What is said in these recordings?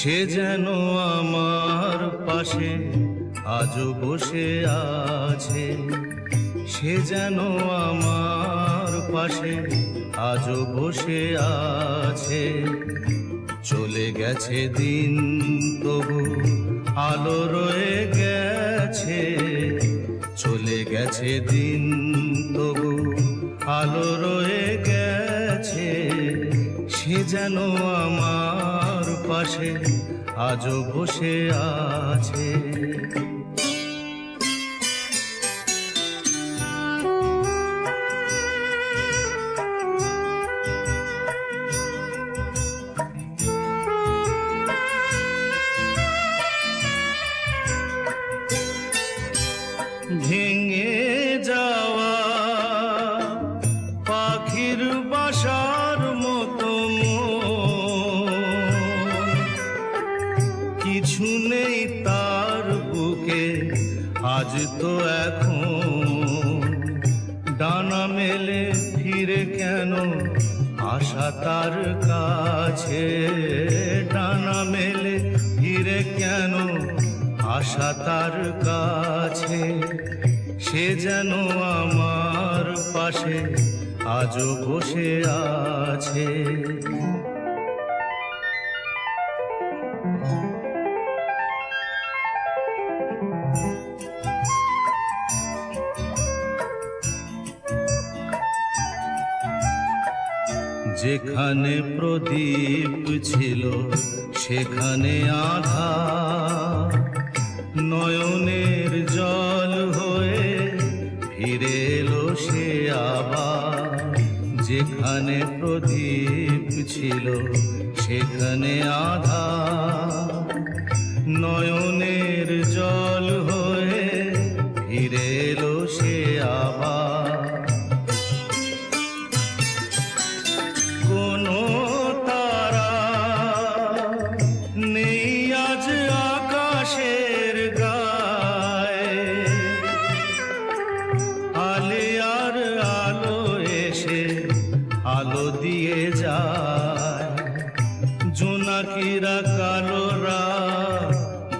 সে যেন আমার পাশে আজও বসে আছে, সে যেন আমার পাশে আজও বসে আছে। চলে গেছে দিন তবু আলো রয়ে গেছে, চলে গেছে দিন তবু আলো রয়ে গেছে। সে যেন আমার পাশে আজও বসে আছে। ভেঙে যাওয়া পাখির বাসার মতো কিছু নেই তার বুকে আজ তো এখন। ডানা মেলে ফিরে কেন আশা তার কাছে, ডানা মেলে ফিরে কেন আশা তার কাছে। সে যেন আমার পাশে আজও বসে আছে। যেখানে প্রদীপ ছিল সেখানে আধার, নয়নের জল হয়ে ফিরে এলো সে আবার। যেখানে প্রদীপ ছিল সেখানে আধার, নয়নের জল হয়ে ফিরে এলো সে আবার। কোনো তারা নেই আজ আকাশের গায়ে, আলে আর আলো এসে আলো দিয়ে যায়। জোনাকিরা কালো রাত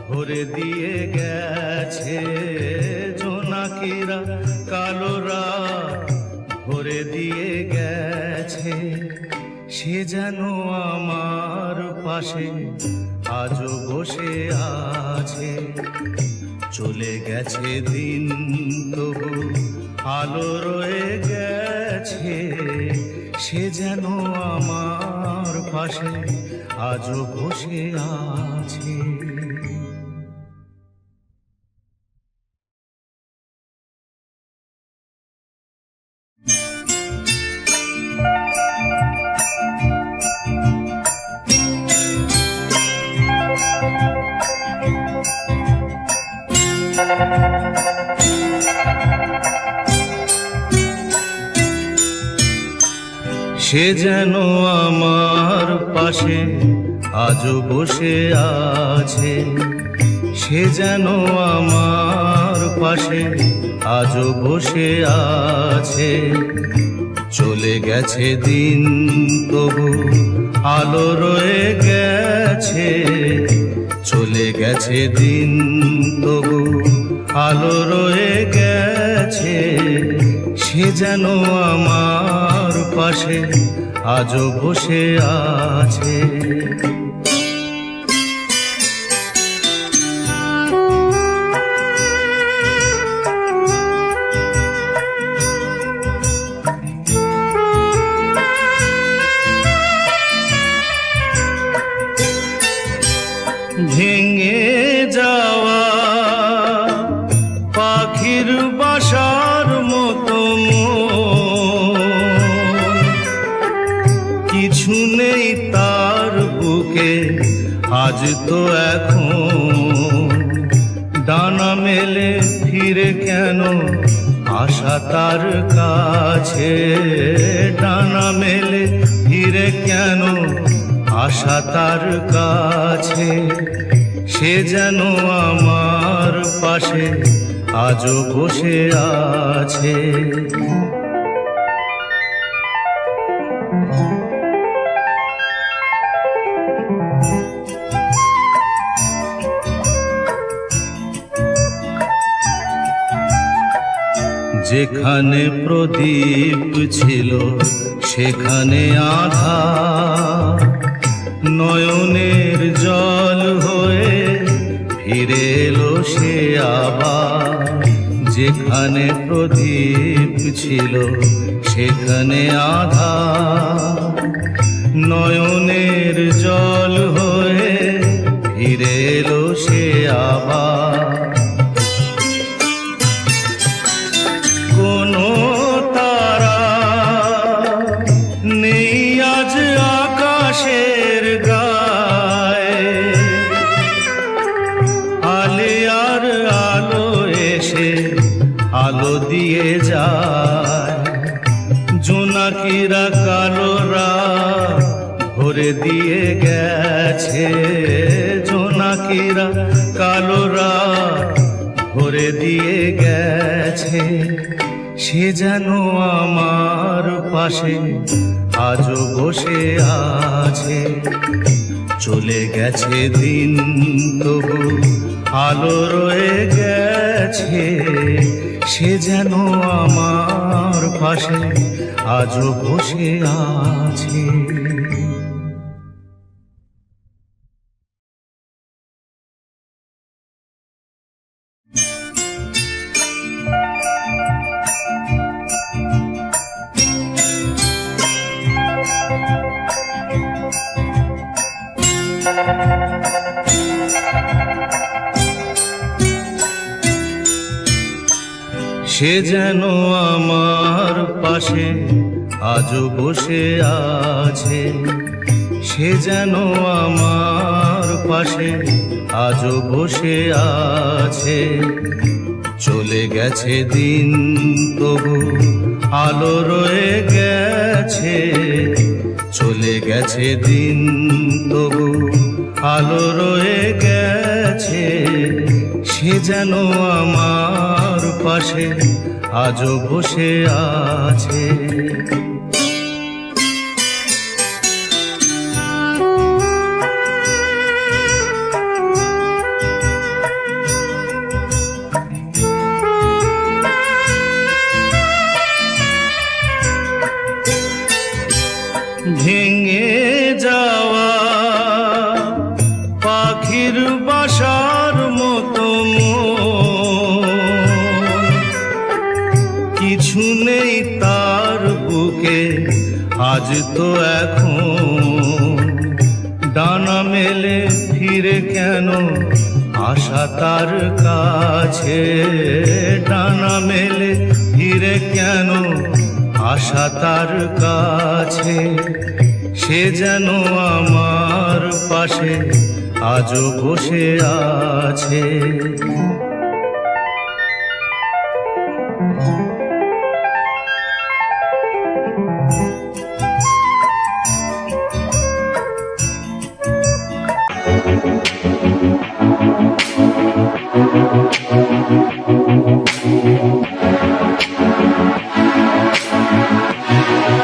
ভরে দিয়ে গেছে, জোনাকিরা কালো রাত ভরে দিয়ে গেছে। সে যেন আমার পাশে আজও বসে আছে। চলে গেছে দিন তবু আলো রয়ে গেছে। সে যেন আমার পাশে আজও বসে আছে। সে যেন আমার পাশে আজও বসে আছে, সে যেন আমার পাশে আজও বসে আছে। চলে গেছে দিন তবু আলো রয়ে গেছে, চলে গেছে দিন তবু আলো রয়ে গেছে। সে যেন আমার পাশে আজও বসে আছে। ভেঙে যাওয়া পাখির বাসার মতো কিছু কিছু নেই তার বুকে আজ তো এখন ডানা মেলে ফিরে কেন আশা তার কাছে ডানা মেলে ফিরে কেন আশা তার কাছে সে যেন আমার পাশে আজও বসে আছে যেখানে প্রদীপ ছিল সেখানে আধার নয়নের জল হয়ে ফিরে এলো সে আবার যেখানে প্রদীপ ছিল সেখানে আধার নয়নের জল হয়ে ফিরে এলো সে আবার কোনো তারা নেই আজ আকাশের গায়ে আলে আর আলো এসে আলো দিয়ে যায় জোনাকিরা কালো রাত ভরে দিয়ে গেছে জোনাকিরা কালো রাত ভরে দিয়ে গেছে সে যেন আমার পাশে আজও বসে আছে চলে গেছে দিন তবু আলো রয়ে গেছে সে যেন আমার পাশে আজও বসে আছে সে যেন আমার পাশে আজও বসে আছে সে যেন আমার পাশে আজও বসে আছে চলে গেছে দিন তবু আলো রয়ে গেছে চলে গেছে দিন তবু আলো রয়ে গেছে সে যেন আমার পাশে আজও বসে আছে ভেঙে যাওয়া পাখির বাসার মতো কিছু নেই তার বুকে আজ তো এখন ডানা মেলে ফিরে কেন আশা তার কাছে ডানা মেলে ফিরে কেন আশা তার কাছে সে যেন আমার পাশে আজও বসে আছে